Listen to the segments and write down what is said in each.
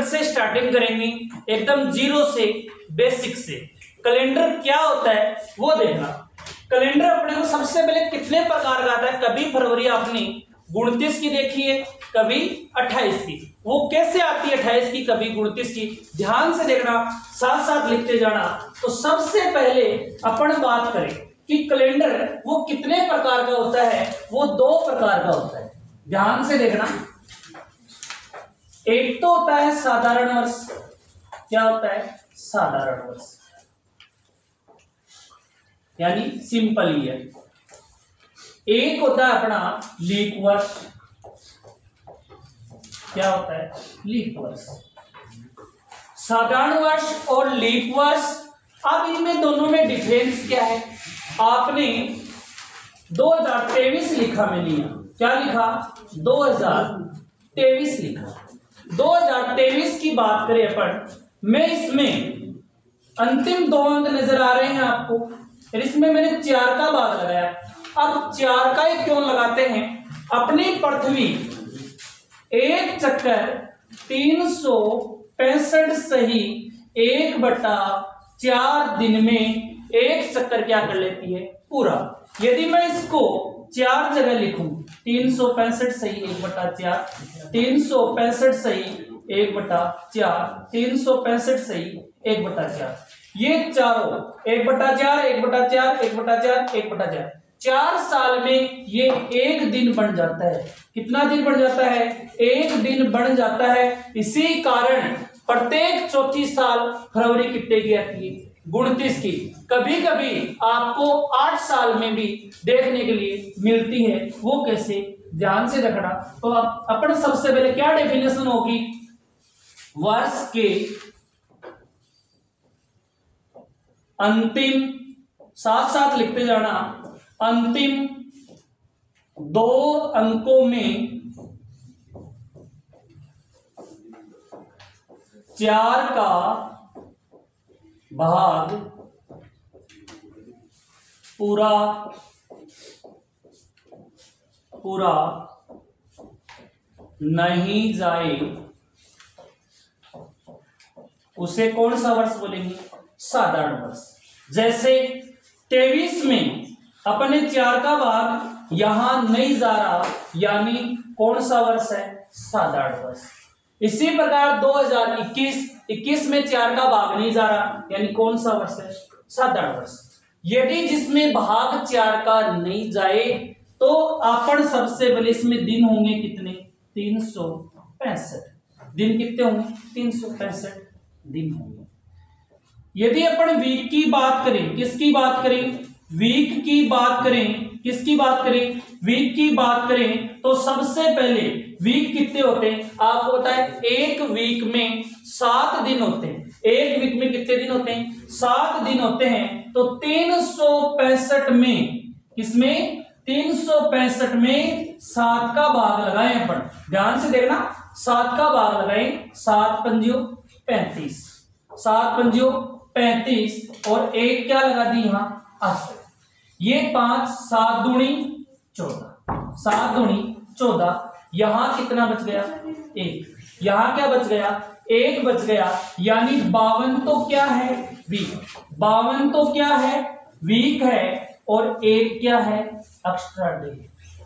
से स्टार्टिंग करेंगे, एकदम जीरो से, बेसिक से। कैलेंडर क्या होता है वो देखना। कैलेंडर अपने को सबसे पहले कितने प्रकार का आता है? कभी फरवरी आपने 29 की देखी है, कभी 28 की। वो कैसे आती है 28 की, कभी 29 की? ध्यान से देखना, साथ साथ लिखते जाना। तो सबसे पहले अपन बात करें कि कैलेंडर वो कितने प्रकार का होता है। वो 2 प्रकार का होता है। ध्यान से देखना, एक तो होता है साधारण वर्ष। क्या होता है? साधारण वर्ष, यानी सिंपल ईयर। एक होता है अपना लीप वर्ष। क्या होता है? लीप वर्ष। साधारण वर्ष और लीप वर्ष, अब इनमें दोनों में डिफरेंस क्या है? आपने 2023 लिखा, मैंने यहां क्या लिखा? 2023 लिखा। 2023 की बात करें अपन, मैं इसमें अंतिम 2 अंक नजर आ रहे हैं आपको, और इसमें मैंने 4 का भाग लगाया। अब 4 का ही क्यों लगाते हैं? अपनी पृथ्वी एक चक्कर 365 सही 1/4 दिन में एक चक्कर क्या कर लेती है? पूरा। यदि मैं इसको 4 जगह लिखूं, 365 सही 1/4, 365 सही 1/4, 365 सही 1/4, ये चारों 1/4, 1/4, 1/4, 1/4, 4 साल में ये 1 दिन बन जाता है। कितना दिन बन जाता है? 1 दिन बन जाता है। इसी कारण प्रत्येक चौथी साल फरवरी कितने की आती है? 29 की। कभी कभी आपको 8 साल में भी देखने के लिए मिलती है। वो कैसे? ध्यान से रखना। तो अपन सबसे पहले क्या डेफिनेशन होगी? वर्ष के अंतिम, साथ साथ लिखते जाना, अंतिम 2 अंकों में 4 का भाग पूरा नहीं जाए, उसे कौन सा वर्ष बोलेंगे? साधारण वर्ष। जैसे 23 में अपने 4 का भाग यहां नहीं जा रहा, यानी कौन सा वर्ष है? साधारण वर्ष। इसी प्रकार 2021 में 4 का भाग नहीं जा रहा, यानी कौन सा वर्ष है? साधारण वर्ष। यदि जिसमें भाग 4 का नहीं जाए तो अपन सबसे पहले इसमें दिन होंगे कितने? 365 दिन। कितने होंगे? 365 दिन होंगे। यदि अपन वीक की बात करें, किसकी बात करें? वीक की बात करें। किसकी बात करें? वीक की बात करें तो सबसे पहले वीक कितने होते हैं? आपको पता है, एक वीक में 7 दिन होते हैं। एक वीक में कितने दिन होते हैं? 7 दिन होते हैं। तो 365 में, किसमें? 365 में 7 का भाग लगाएं अपन। ध्यान से देखना, 7 का भाग लगाएं। 7 पंजियों 35, 7 पंजियों 35 और 1 क्या लगा दी यहां? 8। ये 5, 7 दूनी 14, 7 दूनी 14। यहां कितना बच गया? 1। यहां क्या बच गया? 1 बच गया। यानी 52 तो क्या है? वीक। 52 तो क्या है? वीक है। और 1 क्या है? Extra day.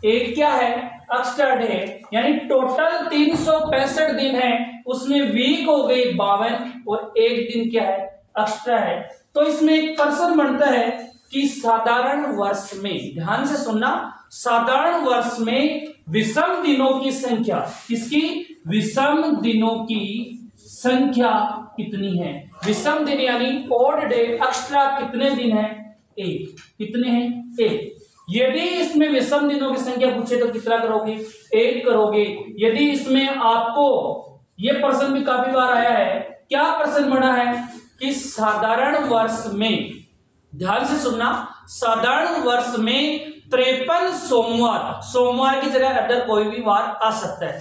1 क्या है? Extra day. यानी टोटल 365 दिन है, उसमें वीक हो गई 52 और 1 दिन क्या है? एक्स्ट्रा है। तो इसमें एक प्रश्न बनता है कि साधारण वर्ष में, ध्यान से सुनना, साधारण वर्ष में विषम दिनों की संख्या, किसकी? विषम दिनों की संख्या कितनी है? विषम दिन यानी ओड डे, एक्स्ट्रा कितने दिन है? 1। कितने हैं? 1। यदि इसमें विषम दिनों की संख्या पूछे तो कितना करोगे? 1 करोगे। यदि इसमें आपको ये प्रश्न भी काफी बार आया है, क्या प्रश्न बना है कि साधारण वर्ष में, ध्यान से सुनना, साधारण वर्ष में 53 सोमवार, सोमवार की जगह अदर कोई भी वार आ सकता है।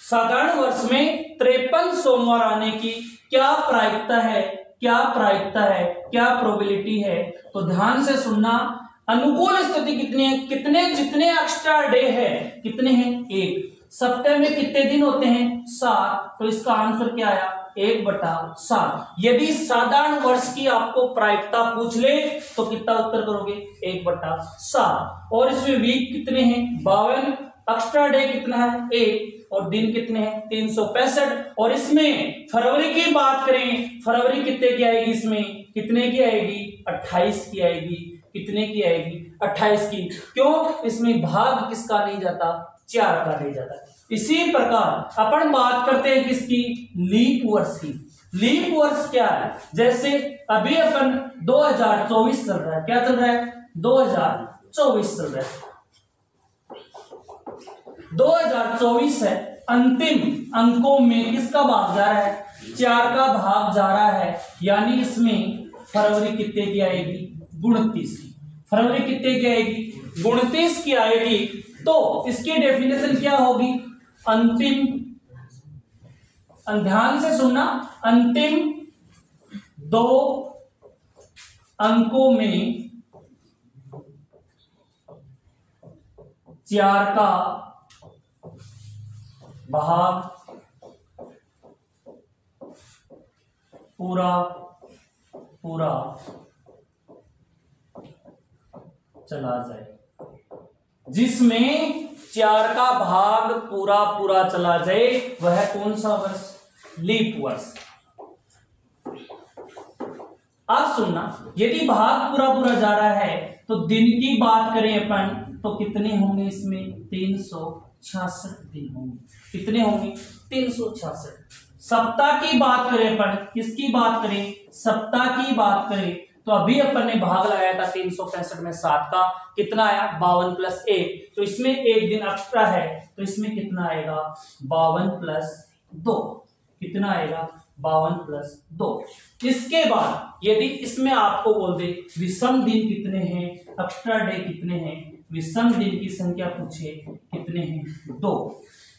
साधारण वर्ष में 53 सोमवार आने की क्या प्रायिकता है? क्या प्रायिकता है? क्या प्रोबेबिलिटी है? तो ध्यान से सुनना, अनुकूल स्थिति कितनी है? कितने जितने एक्स्ट्रा डे है कितने हैं? 1। सप्ताह में कितने दिन होते हैं? 7। तो इसका आंसर क्या आया? 1/7। यदि साधारण वर्ष की आपको प्रायिकता पूछ ले तो कितना उत्तर करोगे? 1/7। और इसमें वीक कितने हैं? 52। एक्स्ट्रा डे कितना है? 1। और दिन कितने हैं? 365। और इसमें फरवरी की बात करें, फरवरी कितने की आएगी? इसमें कितने की आएगी? 28 की आएगी। कितने की आएगी? 28 की। क्यों? इसमें भाग किसका नहीं जाता? 4 का नहीं जाता। इसी प्रकार अपन बात करते हैं किसकी? लीप वर्ष की। लीप वर्ष क्या है? जैसे अभी अपन 2024 चल रहा है। क्या चल रहा है? 2024 चल रहा है। 2024 है, अंतिम अंकों में किसका भाग जा रहा है? 4 का भाग जा रहा है। यानी इसमें फरवरी कितने की आएगी? 29 की। फरवरी कितने की आएगी? 29 की आएगी। तो इसकी डेफिनेशन क्या होगी? अंतिम, ध्यान से सुनना, अंतिम 2 अंकों में 4 का भाग पूरा चला जाए। जिसमें 4 का भाग पूरा चला जाए वह कौन सा वर्ष? लीप वर्ष। आप सुनना, यदि भाग पूरा जा रहा है तो दिन की बात करें अपन तो कितने होंगे? इसमें 366 दिन होंगे। कितने होंगे? 366। सप्ताह की बात करें अपन, किसकी बात करें? सप्ताह की बात करें तो अभी अपन ने भाग लगाया था 365 में 7 का। कितना आया? 52 + 1। तो इसमें एक दिन एक्स्ट्रा है तो इसमें कितना आएगा? 52 + 2। कितना आएगा? 52 + 2। इसके बाद यदि इसमें आपको बोल दे विषम दिन कितने हैं, एक्स्ट्रा डे कितने हैं, विषम दिन की संख्या पूछे कितने हैं? 2।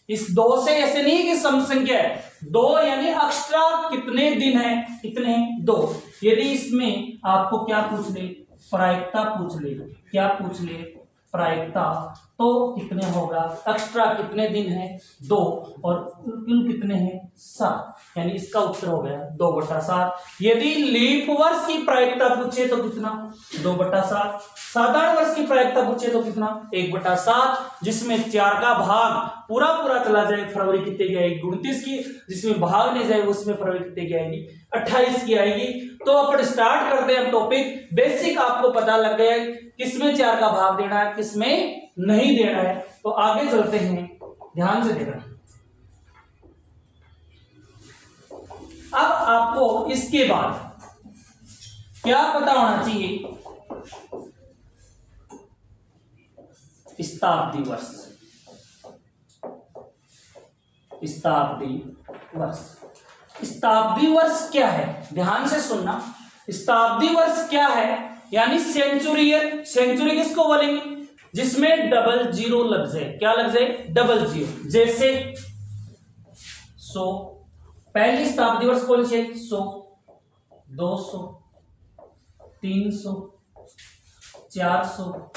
इस 2 से ऐसे नहीं कि सम संख्या है, 2 यानी एक्स्ट्रा कितने दिन है? कितने हैं? 2। यदि इसमें आपको क्या पूछ ले? प्रायिकता पूछ ले। क्या पूछ ले? प्रायिकता। तो कितने होगा? एक्स्ट्रा कितने दिन है? 2। और कुल कितने हैं? 7। यानी इसका उत्तर हो गया 2/7। यदि लीप वर्ष की प्रायिकता पूछे तो कितना? 2/7। साधारण वर्ष की प्रायिकता पूछे तो कितना? 1/7। जिसमें 4 का भाग पूरा चला जाए, फरवरी कितने की आएगी? 29 की। जिसमें भाग नहीं जाए उसमें फरवरी कितने की आएगी? 28 की आएगी। तो अपन स्टार्ट करते हैं टॉपिक। बेसिक आपको पता लग गया किसमें 4 का भाग देना है, किसमें नहीं देना है। तो आगे चलते हैं, ध्यान से देखना। अब आपको इसके बाद क्या पता होना चाहिए? शताब्दी वर्ष। शताब्दी वर्ष। शताब्दी वर्ष क्या है? ध्यान से सुनना। शताब्दी वर्ष क्या है? यानी सेंचुरी ईयर। सेंचुरी किसको बोलेंगे? जिसमें 00 लग जाए। क्या लग जाए? 00। जैसे 100। पहली शताब्दी वर्ष कौन सी है? 100, 200, 300, 400,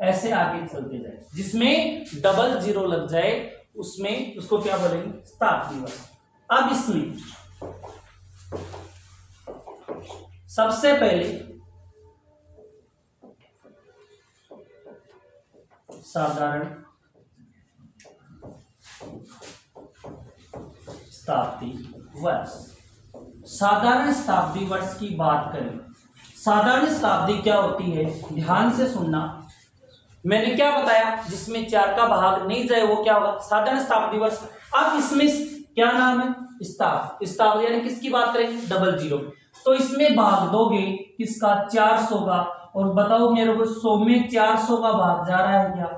ऐसे आगे चलते जाए। जिसमें 00 लग जाए उसमें उसको क्या बोलेंगे? शताब्दी वर्ष। अब इसमें सबसे पहले साधारण शताब्दी वर्ष। साधारण शताब्दी वर्ष की बात करें, साधारण शताब्दी क्या होती है? ध्यान से सुनना। मैंने क्या बताया? जिसमें 4 का भाग नहीं जाए वो क्या होगा? साधारण शताब्दी वर्ष। अब इसमें क्या नाम है? शताब्दी यानी किसकी बात करेंगे? 00। तो इसमें भाग दोगे किसका? 400 का। और बताओ मेरे को 100 में 400 का भाग जा रहा है क्या?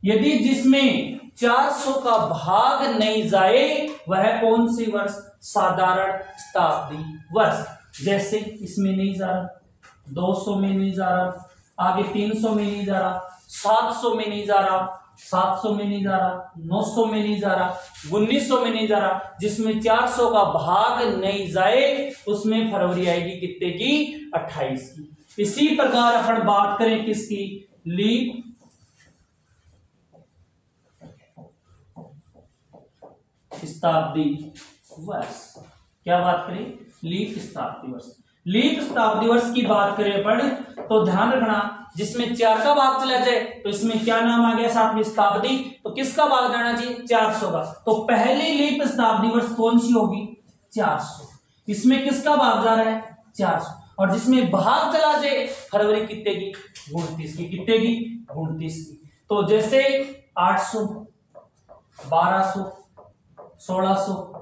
यदि जिसमें 400 का भाग नहीं जाए वह कौन सी वर्ष? साधारण शताब्दी वर्ष। जैसे इसमें नहीं जा रहा, 200 में नहीं जा रहा, आगे 300 में नहीं जा रहा, 700 में नहीं जा रहा, 700 में नहीं जा रहा, 900 में नहीं जा रहा, 1900 में नहीं जा रहा। जिसमें 400 का भाग नहीं जाए उसमें फरवरी आएगी कितने की? 28 की। इसी प्रकार अपन बात करें किसकी? लीप शताब्दी वर्ष। क्या बात करें? लीप शताब्दी वर्ष। लीप शताब्दी वर्ष की बात करें अपन तो ध्यान रखना, जिसमें 4 का भाग चला जाए तो इसमें क्या नाम आ गया साथ में? शताब्दी। तो किसका भाग जाना चाहिए? 400 का। तो पहली लीप शताब्दी वर्ष कौन सी होगी? 400। इसमें किसका भाग जा रहा है? 400। और जिसमें भाग चला जाए फरवरी कितने की? 29 की। कितने की? 29 की। तो जैसे 800, 1200, 1600,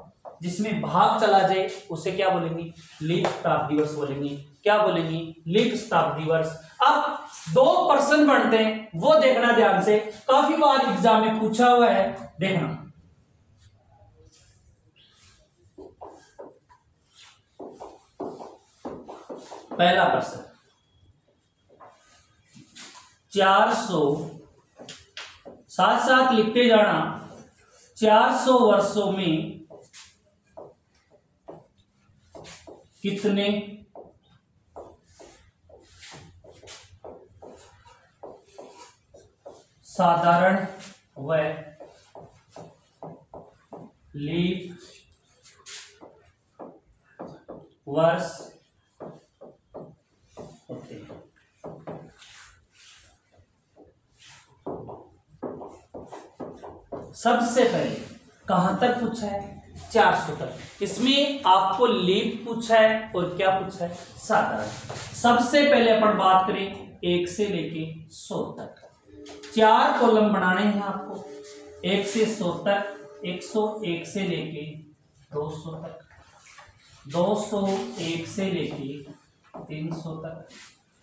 जिसमें भाग चला जाए उसे क्या बोलेंगे? लीप शताब्दी वर्ष बोलेंगे। क्या बोलेंगे? लीप शताब्दी वर्ष। अब 2 प्रश्न बनते हैं, वो देखना ध्यान से, काफी बार एग्जाम में पूछा हुआ है, देखना। पहला प्रश्न, 400, साथ साथ लिखते जाना, 400 वर्षों में कितने साधारण व लीप वर्ष होते हैं? सबसे पहले कहां तक पूछा है? 400 तक। इसमें आपको लीप पूछा है और क्या पूछा है? साधारण। सबसे पहले अपन बात करें 1 से लेके 100 तक। 4 कॉलम बनाने हैं आपको, 1 से 100 तक। 101 से लेके 200 तक, 201 से लेके 300 तक,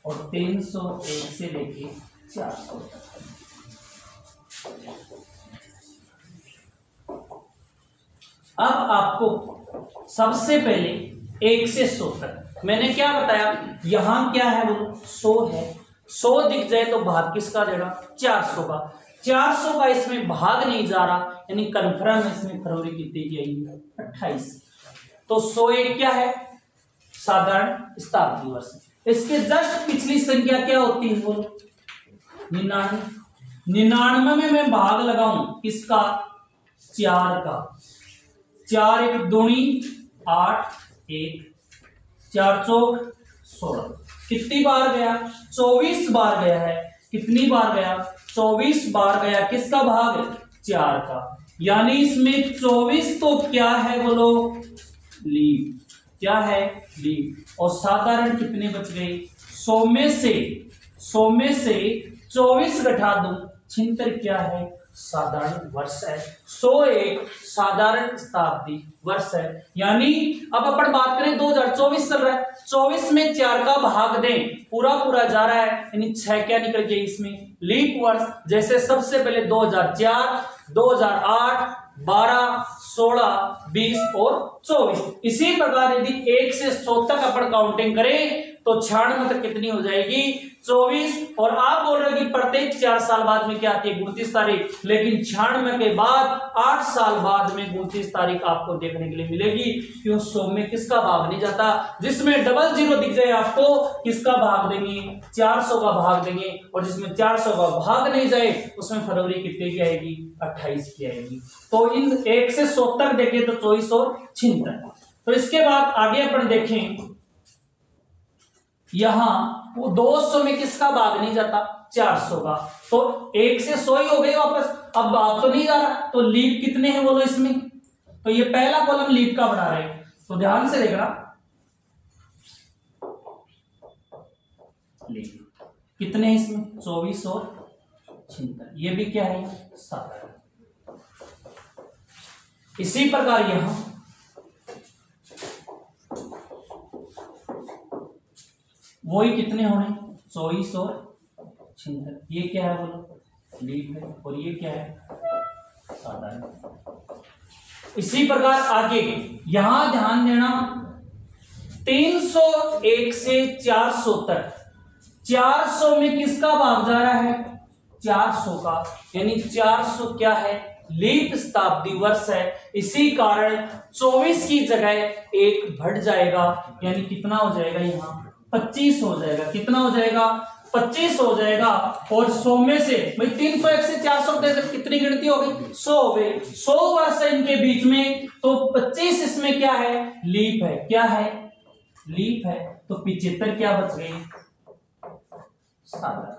और 301 से लेके 400 तक। अब आपको सबसे पहले 1 से 100 तक, मैंने क्या बताया, यहां क्या है? वो 100 है। 100 दिख जाए तो भाग किसका देगा? 400 का। 400 का इसमें भाग नहीं जा रहा, यानी कन्फर्म इसमें फरवरी कितने की आएगी? 28। तो 101 क्या है? साधारण शताब्दी वर्ष। इसके जस्ट पिछली संख्या क्या होती है? बोलो 99। 99 में मैं भाग लगाऊं किसका? 4 का। 4 1 दूनी 8, 1 4 चौक 16। कितनी बार गया? 24 बार गया है। कितनी बार गया? 24 बार गया। किसका भाग? 4 का। यानी इसमें 24 तो क्या है? बोलो लीप। क्या है? लीप। और साधारण कितने बच गए? 100 में से 24 घटा दूं, 76 क्या है? साधारण वर्ष है। 101 साधारण शताब्दी वर्ष है। यानी अब अपन बात करें 2024 चल रहा है, 24 में 4 का भाग दें, पूरा पूरा जा रहा है, यानी 6 क्या निकल गया इसमें? लीप वर्ष। जैसे सबसे पहले 2004, 2008, 12, 16, 20 और 24। इसी प्रकार यदि 1 से 100 तक अपन काउंटिंग करें तो 96 तक कितनी हो जाएगी? 24। और आप बोल रहे हो कि प्रत्येक 4 साल बाद में क्या आती है? 29 तारीख। लेकिन 96 के बाद 8 साल बाद में 29 तारीख आपको देखने के लिए मिलेगी। क्यों? 100 में किसका भाग नहीं जाता? जिसमें 00 दिख जाए आपको किसका भाग देंगे? 400 का भाग देंगे। और जिसमें 400 का भाग नहीं जाए उसमें फरवरी कितने की आएगी? 28 की आएगी। तो इन 1 से 100 तक देखें तो 24 और 76। तो इसके बाद आगे अपन देखें, यहां वो 200 में किसका भाग नहीं जाता? 400 का। तो 1 से 100 ही हो गए वापस, अब भाग तो नहीं जा रहा। तो लीप कितने हैं बोलो इसमें? तो ये पहला कॉलम लीप का बना रहे हैं, तो ध्यान से देखना। लीप कितने हैं इसमें? 24 और 76। ये भी क्या है? साधारण। इसी प्रकार यहां वही कितने होने? 24 और 76। ये क्या है बोलो? लीप है। और ये क्या है? साधारण। इसी प्रकार आगे यहां ध्यान देना, 301 से 400 तक, 400 में किसका भाग जा रहा है? 400 का। यानी 400 क्या है? लीप शताब्दी वर्ष है। इसी कारण 24 की जगह 1 बढ़ जाएगा, यानी कितना हो जाएगा? यहां 25 हो जाएगा। कितना हो जाएगा? 25 हो जाएगा। और 100 में से भाई 301 से 400 कितनी गिनती हो गई? 100 हो गई। 100 वर्ष है इनके बीच में, तो 25 इसमें क्या है? लीप है। क्या है? लीप है। तो 75 क्या बच गई? साधारण।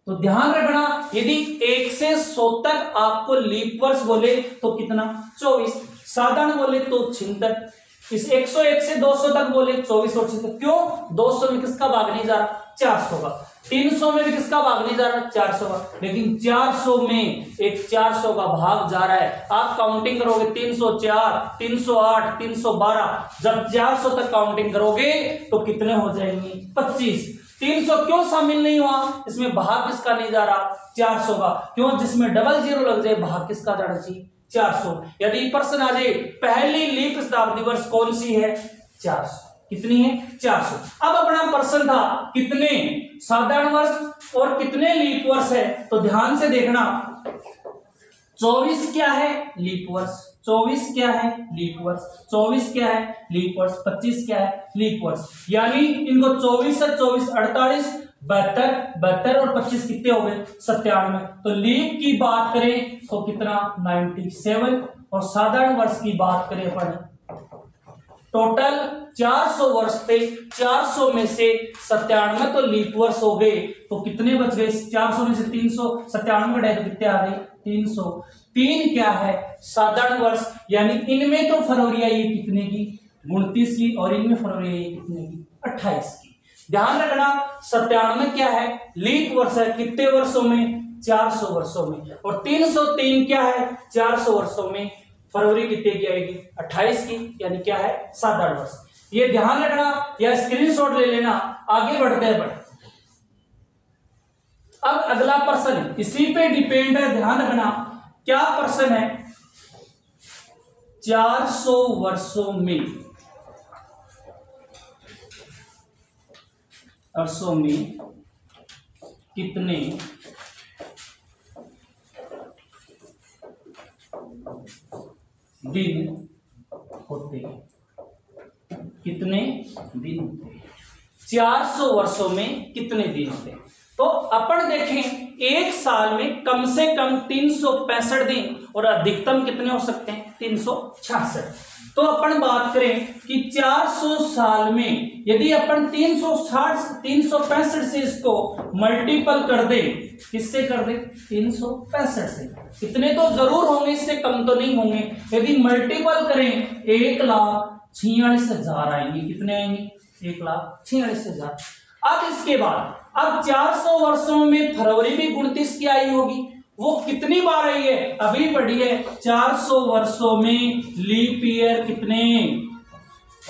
तो ध्यान रखना, यदि 1 से 100 तक आपको लीप वर्ष बोले तो कितना? 24। साधारण बोले तो 76। इस 101 से 200 तक बोले 24 और 76। क्यों? 200 में किसका भाग नहीं जा रहा? 400 का। 300 में भी किसका भाग नहीं जा रहा? 400 का। लेकिन 400 में एक 400 का भाग जा रहा है। आप काउंटिंग करोगे 304, 308, 312, जब 400 तक काउंटिंग करोगे तो कितने हो जाएंगे? 25। 300 क्यों शामिल नहीं हुआ? इसमें भाग किसका नहीं जा रहा? 400 का। क्यों? जिसमें डबल जीरो लग जाए भाग किसका जाना चाहिए? 400। यदि प्रश्न आ जाए पहली लीप शताब्दी वर्ष कौन सी है? 400। कितनी है? 400। अब अपना प्रश्न था कितने साधारण वर्ष और कितने लीप वर्ष है, तो ध्यान से देखना। 24 क्या है? लीप वर्ष। 24 क्या है? लीप वर्ष। 24 क्या है? लीप वर्ष। 25 क्या है? लीप वर्ष। यानी इनको 24 से 24 48, 72, 72 और 25 कितने हो गए? 97। तो लीप की बात करें तो कितना? 97। और साधारण वर्ष की बात करें अपन, टोटल 400 वर्ष थे, 400 में से 97 तो लीप वर्ष हो गए, तो कितने बच गए? 400 में से 397 घटाए तो कितने आ गए? 300। 3 क्या है? साधारण वर्ष। यानी इनमें तो फरवरी आई है कितने की? 29 की। और इनमें फरवरी आई है कितने की? 28 की। ध्यान रखना, 97 क्या है? लीप वर्ष है। कितने वर्षों में? 400 वर्षों में। और 303 क्या है? 400 वर्षों में। फरवरी कितने की आएगी? 28 की। यानी क्या है? साधारण वर्ष। ये ध्यान रखना या स्क्रीनशॉट ले लेना। आगे बढ़ते हैं। अब अगला प्रश्न इसी पे डिपेंड है, ध्यान रखना। क्या प्रश्न है? 400 वर्षों में कितने दिन होते हैं? कितने दिन होते हैं? 400 वर्षों में कितने दिन होते हैं? तो अपन देखें, एक साल में कम से कम 365 दिन और अधिकतम कितने हो सकते हैं? 366। तो अपन बात करें कि 400 साल में यदि अपन 365 से इसको मल्टीपल कर दे, किससे कर दे? 365 से। कितने तो जरूर होंगे, इससे कम तो नहीं होंगे। यदि मल्टीपल करें 1,46,000 आएंगे। कितने आएंगे? 1,46,000। अब इसके बाद अब 400 वर्षों में फरवरी भी 29 की आई होगी, वो कितनी बार आई है? अभी पढ़ी है। 400 वर्षों में लीप ईयर कितने?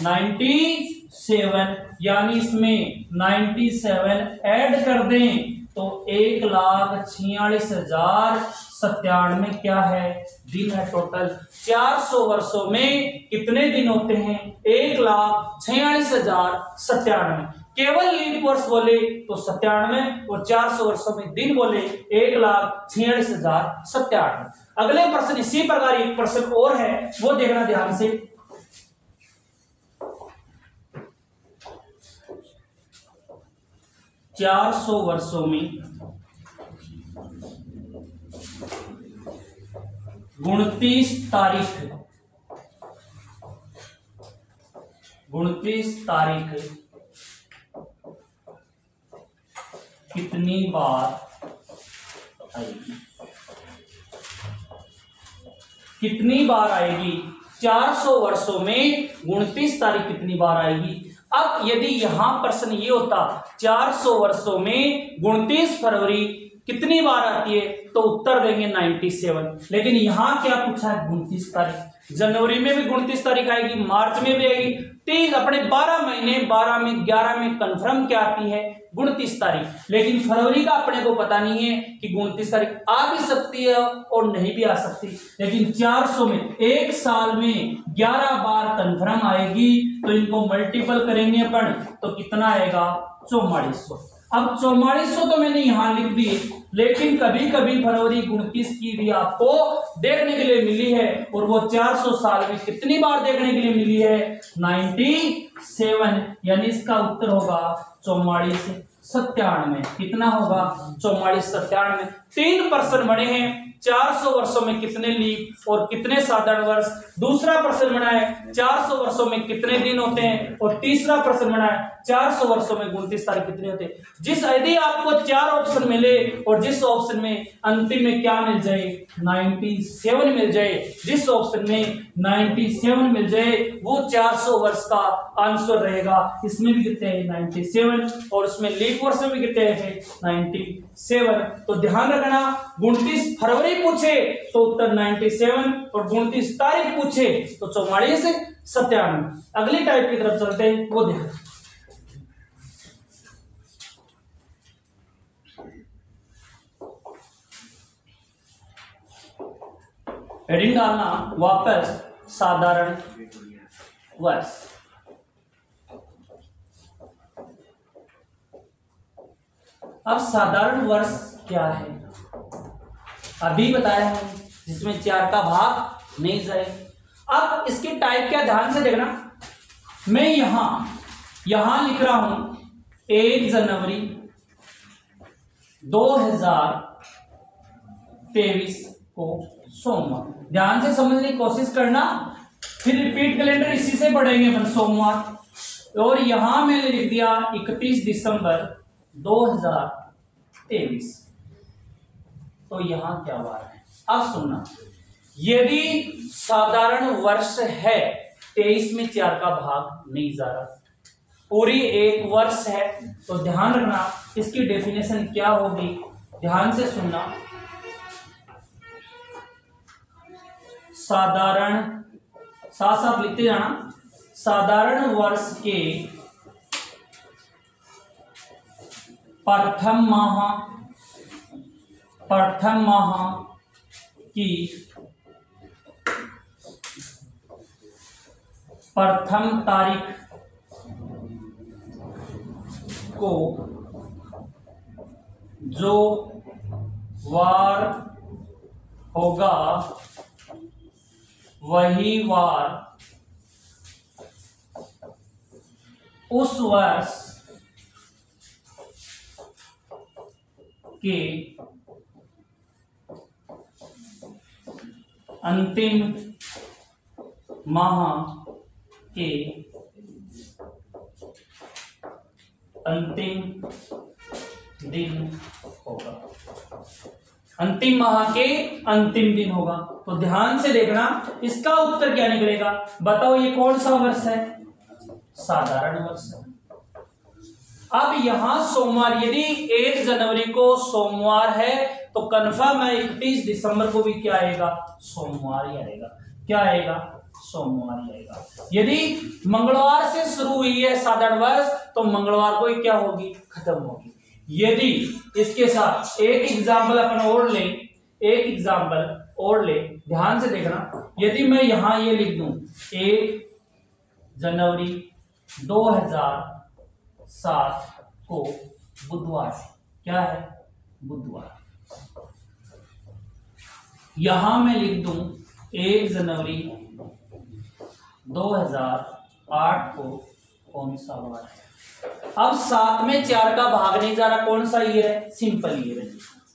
97। यानी इसमें 97 ऐड कर दें तो 1,46,097 क्या है? दिन है टोटल। 400 वर्षों में कितने दिन होते हैं? 1,46,097। केवल लीप वर्ष बोले तो 97 और 400 वर्षों में दिन बोले 1,46,097। अगले प्रश्न इसी प्रकार एक प्रश्न और है, वो देखना ध्यान से। ,400 वर्षों में 29 तारीख कितनी बार आएगी? कितनी बार आएगी? 400 वर्षों में 29 तारीख कितनी बार आएगी? अब यदि यहां प्रश्न ये होता 400 वर्षों में 29 फरवरी कितनी बार आती है, तो उत्तर देंगे 97। लेकिन यहां क्या पूछा है? 29 तारीख। जनवरी में भी 29 तारीख आएगी, मार्च में भी आएगी। 30 अपने 12 महीने, 12 में 11 में कंफर्म क्या आती है? 29 तारीख। लेकिन फरवरी का अपने को पता नहीं है कि 29 तारीख आ भी सकती है और नहीं भी आ सकती। लेकिन 400 में एक साल में 11 बार कंफर्म आएगी, तो इनको मल्टीपल करेंगे अपन तो कितना आएगा? 4400। अब 4400 तो मैंने यहां लिख दी, लेकिन कभी कभी फरवरी 29 की भी आपको देखने के लिए मिली है, और वो 400 साल में कितनी बार देखने के लिए मिली है? 97। यानी इसका उत्तर होगा 44। 97। कितना होगा? 44 97। 3 प्रश्न बने हैं 400 वर्षों में कितने लीप और कितने साधारण वर्ष। दूसरा प्रश्न बना है 400 वर्षों में कितने दिन होते हैं, और तीसरा प्रश्न बना है 400 वर्षों में 29 तारीख कितने होते हैं। जिस यदि आपको 4 ऑप्शन मिले और जिस ऑप्शन में अंतिम में क्या मिल जाए, 97 मिल जाए, जिस ऑप्शन में 97 मिल जाए वो 400 वर्ष का आंसर रहेगा। इसमें भी कितने हैं? 97, और उसमें लीप वर्ष में भी कितने हैं? 97। तो ध्यान रखना, 29 फरवरी पूछे तो उत्तर 97, और 29 तारीख पूछे तो 44 97। अगली टाइप की तरफ चलते हैं, वो देखो। हेडिंग डालना वापस साधारण वर्ष। अब साधारण वर्ष क्या है अभी बताया है, जिसमें 4 का भाग नहीं जाए। अब इसकी टाइप क्या, ध्यान से देखना। मैं यहां लिख रहा हूं 1 जनवरी 2023 को सोमवार। ध्यान से समझने की कोशिश करना, फिर रिपीट कैलेंडर इसी से पढ़ेंगे अपन सोमवार। और यहां मैंने लिख दिया 31 दिसंबर 2023। तो यहां क्या वार है? अब सुनना, यदि साधारण वर्ष है 23 में 4 का भाग नहीं जा रहा, पूरी एक वर्ष है, तो ध्यान रखना इसकी डेफिनेशन क्या होगी। ध्यान से सुनना, साधारण, साथ साथ लिखते जाना, साधारण वर्ष के प्रथम माह की प्रथम तारीख को जो वार होगा वही वार उस वर्ष के अंतिम माह के अंतिम दिन होगा। अंतिम माह के अंतिम दिन होगा। तो ध्यान से देखना, इसका उत्तर क्या निकलेगा? बताओ ये कौन सा वर्ष है? साधारण वर्ष है। अब यहां सोमवार, यदि 1 जनवरी को सोमवार है तो कन्फर्म है 31 दिसंबर को भी क्या आएगा? सोमवार ही आएगा। क्या आएगा? सोमवार ही आएगा। यदि मंगलवार से शुरू हुई है साधारण वर्ष तो मंगलवार को ही क्या होगी? खत्म होगी। यदि इसके साथ एक एग्जाम्पल अपन और ले, एक एग्जाम्पल और ले, ध्यान से देखना। यदि मैं यहां ये लिख दूं 1 जनवरी 2007 को बुधवार, क्या है? बुधवार। यहां मैं लिख दूं 1 जनवरी 2008 को कौन सा वार है? अब 7 में 4 का भाग नहीं जा रहा, कौन सा ईयर है? सिंपल ईयर है।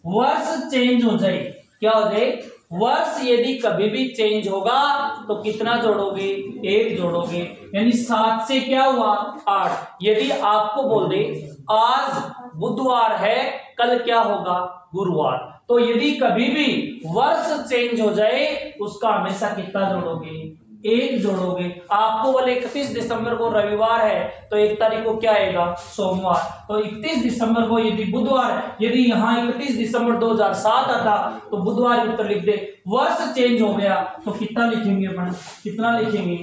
वर्ष चेंज हो जाए, क्या हो जाए? वर्ष यदि कभी भी चेंज होगा तो कितना जोड़ोगे? 1 जोड़ोगे, यानी 7 से क्या हुआ? 8। यदि आपको बोल दे आज बुधवार है, कल क्या होगा? गुरुवार। तो यदि कभी भी वर्ष चेंज हो जाए उसका हमेशा कितना जोड़ोगे? 1 जोड़ोगे। आपको बोले 31 दिसंबर को रविवार है तो 1 तारीख को क्या आएगा? सोमवार। तो 31 दिसंबर को यदि बुधवार है, यदि यहाँ 31 दिसंबर 2007 आता तो बुधवार उत्तर लिख दे। वर्ष चेंज हो गया तो कितना लिखेंगे अपन? कितना लिखेंगे?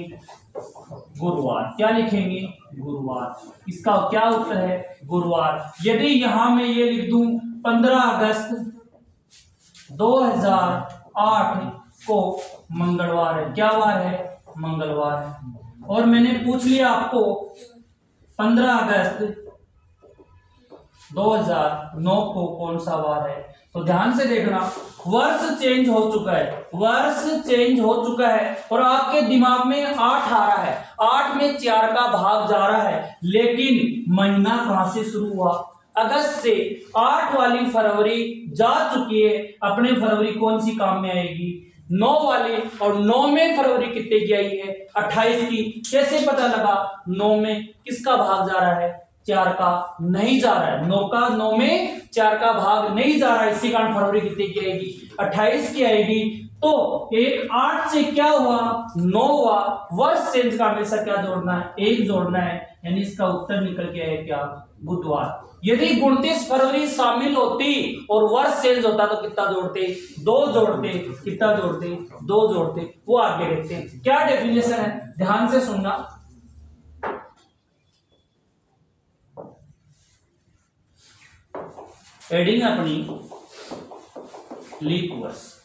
गुरुवार। क्या लिखेंगे? गुरुवार। इसका क्या उत्तर है? गुरुवार। यदि यहां मैं ये लिख दूं 15 अगस्त 2008 को मंगलवार है, क्या वार है? मंगलवार है। और मैंने पूछ लिया आपको 15 अगस्त 2009 को कौन सा वार है? तो ध्यान से देखना, वर्ष चेंज हो चुका है, वर्ष चेंज हो चुका है और आपके दिमाग में 8 आ रहा है, 8 में 4 का भाग जा रहा है, लेकिन महीना कहां से शुरू हुआ? अगस्त से 8 वाली फरवरी जा चुकी है, अपने फरवरी कौन सी काम में आएगी? 9 वाली, और 9 में फरवरी कितने की आई है? 28 की। कैसे पता लगा? 9 में किसका भाग जा रहा है? 4 का नहीं जा रहा है। 9 में 4 का भाग नहीं जा रहा है, इसी कारण फरवरी कितने की आएगी? 28 की आएगी। तो एक 8 से क्या हुआ? 9 हुआ। वर्ष चेंज का हमेशा क्या जोड़ना है? 1 जोड़ना है, यानी इसका उत्तर निकल के आया क्या? बुधवार। यदि 29 फरवरी शामिल होती और वर्ष चेंज होता तो कितना जोड़ते? 2 जोड़ते। कितना जोड़ते? 2 जोड़ते। वो आगे देखते हैं क्या डेफिनेशन है, ध्यान से सुनना। एडिंग अपनी लीप वर्ष,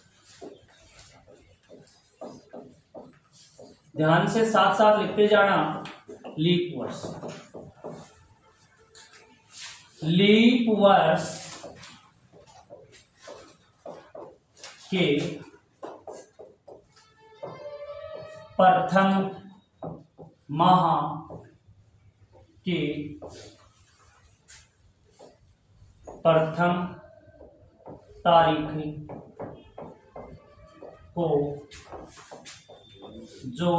ध्यान से साथ साथ लिखते जाना। लीप वर्ष, लीप वर्ष के प्रथम माह के प्रथम तारीख को जो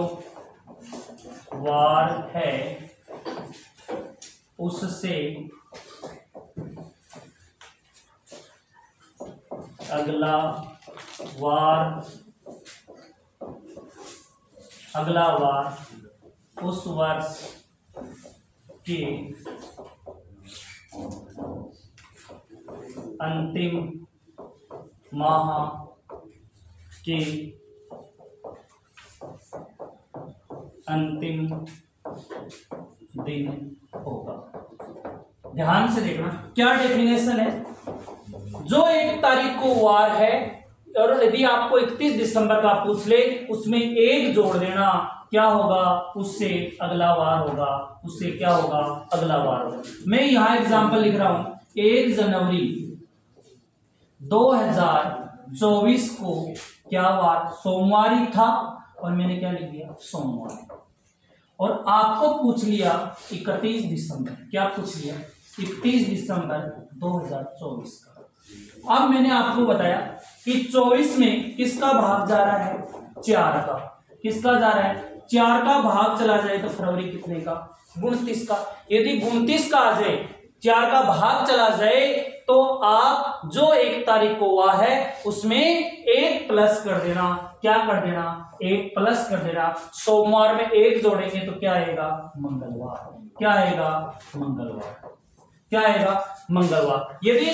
वार है उससे अगला वार उस वर्ष के अंतिम माह के अंतिम दिन होगा। ध्यान से देखना क्या डेफिनेशन है। जो 1 तारीख को वार है, और यदि आपको 31 दिसंबर का पूछ ले, उसमें 1 जोड़ देना, क्या होगा? उससे अगला वार होगा। उससे क्या होगा? अगला वार होगा। मैं यहां एग्जांपल लिख रहा हूं। 1 जनवरी 2024 को क्या वार? सोमवार ही था, और मैंने क्या लिख दिया? सोमवार। और आपको पूछ लिया 31 दिसंबर, क्या पूछ लिया? 31 दिसंबर 2024 का। अब मैंने आपको बताया कि 24 में किसका भाग जा रहा है? 4 का। किसका जा रहा है? 4 का भाग चला जाए तो फरवरी कितने का? 29 का। यदि 29 का आ जाए, 4 का भाग चला जाए, तो आप जो 1 तारीख को हुआ है उसमें 1 प्लस कर देना। क्या कर देना? 1 प्लस कर देना। सोमवार में 1 जोड़ेंगे तो क्या आएगा? मंगलवार। क्या आएगा? मंगलवार। क्या आएगा? मंगलवार। यदि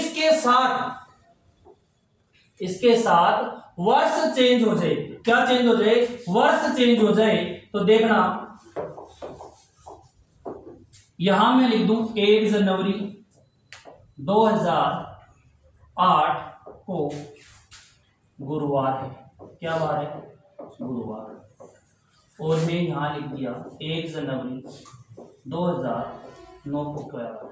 इसके साथ वर्ष चेंज हो जाए, क्या चेंज हो जाए? वर्ष चेंज हो जाए, तो देखना यहां मैं लिख दूं 1 जनवरी 2008 को गुरुवार है। क्या वार है? गुरुवार। और मैं यहां लिख दिया 1 जनवरी 2009 को क्या वार है।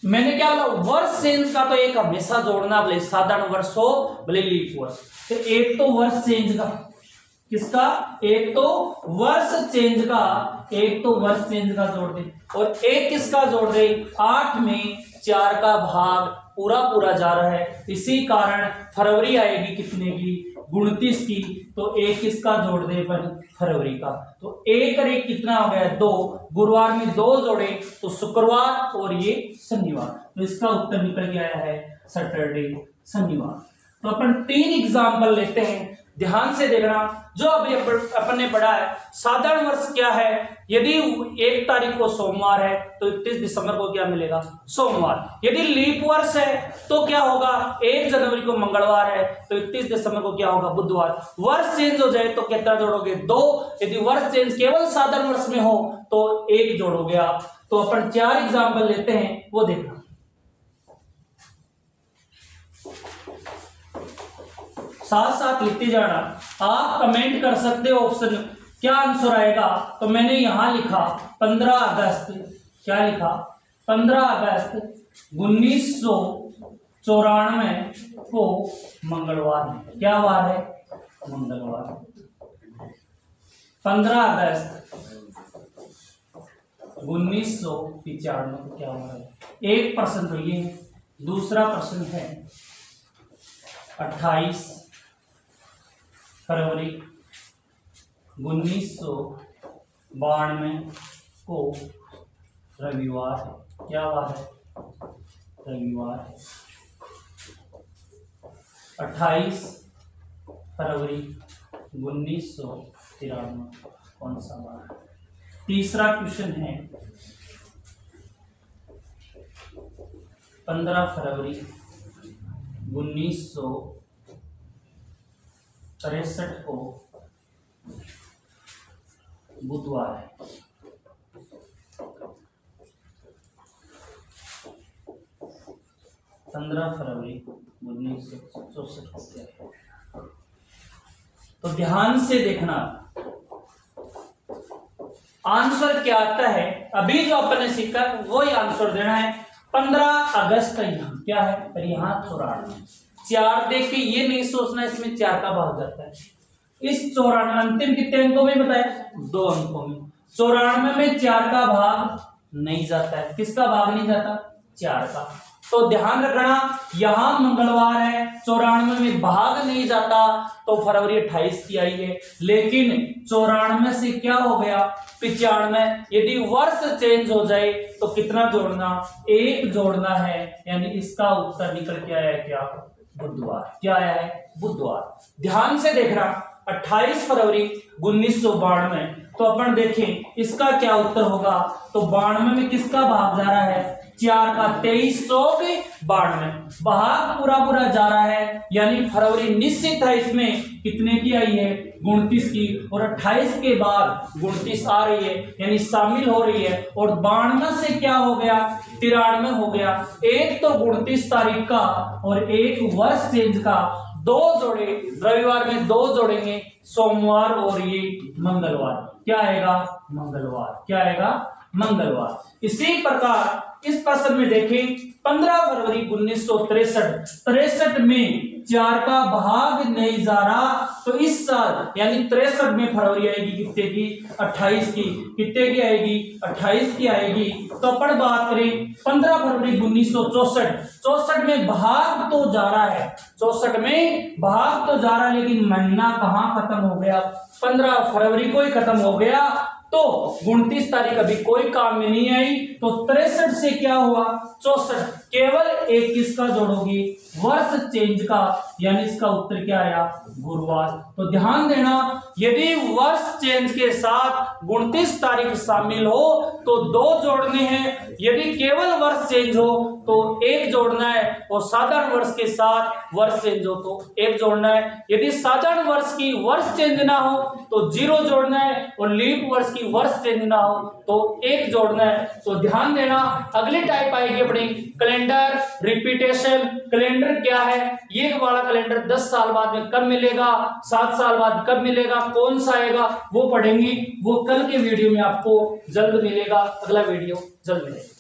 मैंने क्या बोला? वर्ष चेंज का तो एक हमेशा जोड़ना, भले साधारण वर्ष हो भले लीप वर्ष। तो एक तो वर्ष चेंज का, किसका? एक तो वर्ष चेंज का जोड़ दे, और एक किसका जोड़ दे? 8 में 4 का भाग पूरा जा रहा है, इसी कारण फरवरी आएगी कितने की? 29 की। तो एक किसका जोड़ दे? फरवरी का। तो 1 और 1 कितना हो गया? 2। गुरुवार में 2 जोड़े तो शुक्रवार, और ये शनिवार। तो इसका उत्तर निकल के आया है सैटरडे, शनिवार। तो अपन 3 एग्जाम्पल लेते हैं, ध्यान से देखना। जो अभी अपन ने पढ़ा है, साधारण वर्ष क्या है? यदि 1 तारीख को सोमवार है तो 31 दिसंबर को क्या मिलेगा? सोमवार। यदि लीप वर्ष है तो क्या होगा? 1 जनवरी को मंगलवार है तो 31 दिसंबर को क्या होगा? बुधवार। वर्ष चेंज हो जाए तो कितना जोड़ोगे? 2। यदि वर्ष चेंज केवल साधारण वर्ष में हो तो 1 जोड़ोगे आप। तो अपन 4 एग्जाम्पल लेते हैं, वो देखना। साथ साथ लिखते जाना। आप कमेंट कर सकते हो ऑप्शन क्या आंसर आएगा। तो मैंने यहां लिखा 15 अगस्त। क्या लिखा? 15 अगस्त 1994 को मंगलवार है। क्या वार है? मंगलवार। 15 अगस्त 1995 को क्या वार है? एक प्रश्न तो ये है। दूसरा प्रश्न है 28 फरवरी 1992 को रविवार है। क्या बात है? रविवार है। 28 फरवरी 1993 कौन सा बार है? तीसरा क्वेश्चन है 15 फरवरी 1963 को बुधवार है। 15 फरवरी 1964 को क्या है? तो ध्यान से देखना आंसर क्या आता है। अभी जो अपन ने सीखा वही आंसर देना है। 15 अगस्त का यहाँ क्या है? और यहाँ 94। 4 देख के ये नहीं सोचना इसमें 4 का भाग जाता है। इस 94 अंतिम कितने अंकों में बताया? 2 अंकों में। 94 में 4 का भाग नहीं जाता है। किसका भाग नहीं जाता? 4 का। तो ध्यान रखना यहां मंगलवार है, 94 में भाग नहीं जाता तो फरवरी 28 की आई है। लेकिन 94 से क्या हो गया? 95। यदि वर्ष चेंज हो जाए तो कितना जोड़ना? 1 जोड़ना है। यानी इसका उत्तर निकल के आया है क्या? बुधवार। क्या आया है? बुधवार। ध्यान से देखना 28 फरवरी 1992। तो अपन देखें इसका क्या उत्तर होगा। तो 92 में किसका भाग जा रहा है? 4 का। 2392 भाग पूरा जा रहा है। यानी फरवरी निश्चित है इसमें कितने की आई है? 29 की। और 28 के बाद 29 आ रही है यानी शामिल हो रही है। और 92 से क्या हो गया? 93 हो गया। एक तो 29 तारीख का और एक वर्ष चेंज का 2 जोड़े। रविवार में 2 जोड़ेंगे, सोमवार और ये मंगलवार। क्या आएगा? मंगलवार। क्या आएगा? मंगलवार। इसी प्रकार इस प्रश्न में देखें 15 फरवरी 1963 में 4 का भाग नहीं जा रहा। तो इस साल यानी 63 में फरवरी आएगी कितने की? 28 की। कितने की आएगी? 28 की आएगी। तो अपन बात करें 15 फरवरी 1964 में भाग तो जा रहा है। 64 में भाग तो जा रहा है लेकिन महीना कहां खत्म हो गया? 15 फरवरी को ही खत्म हो गया। तो 29 तारीख अभी कोई काम में नहीं आई। तो 63 से क्या हुआ? 64। केवल एक किसका जोड़ोगी? वर्ष चेंज का। यानी इसका उत्तर क्या आया? गुरुवार। तो ध्यान देना यदि वर्ष चेंज के साथ 29 तारीख शामिल हो तो 2 जोड़ने हैं। यदि केवल वर्ष चेंज हो तो 1 जोड़ना है। और साधारण वर्ष के साथ वर्ष चेंज हो तो 1 जोड़ना है। यदि साधारण वर्ष की वर्ष चेंज ना हो तो 0 जोड़ना है। और लीप वर्ष की वर्ष चेंज ना हो तो 1 जोड़ना है। तो ध्यान देना अगली टाइप आएगी अपनी कैलेंडर रिपीटेशन। कैलेंडर क्या है? ये वाला कैलेंडर 10 साल बाद में कब मिलेगा, 7 साल बाद कब मिलेगा, कौन सा आएगा वो पढ़ेंगे। वो कल के वीडियो में आपको जल्द मिलेगा। अगला वीडियो जल्द मिलेगा।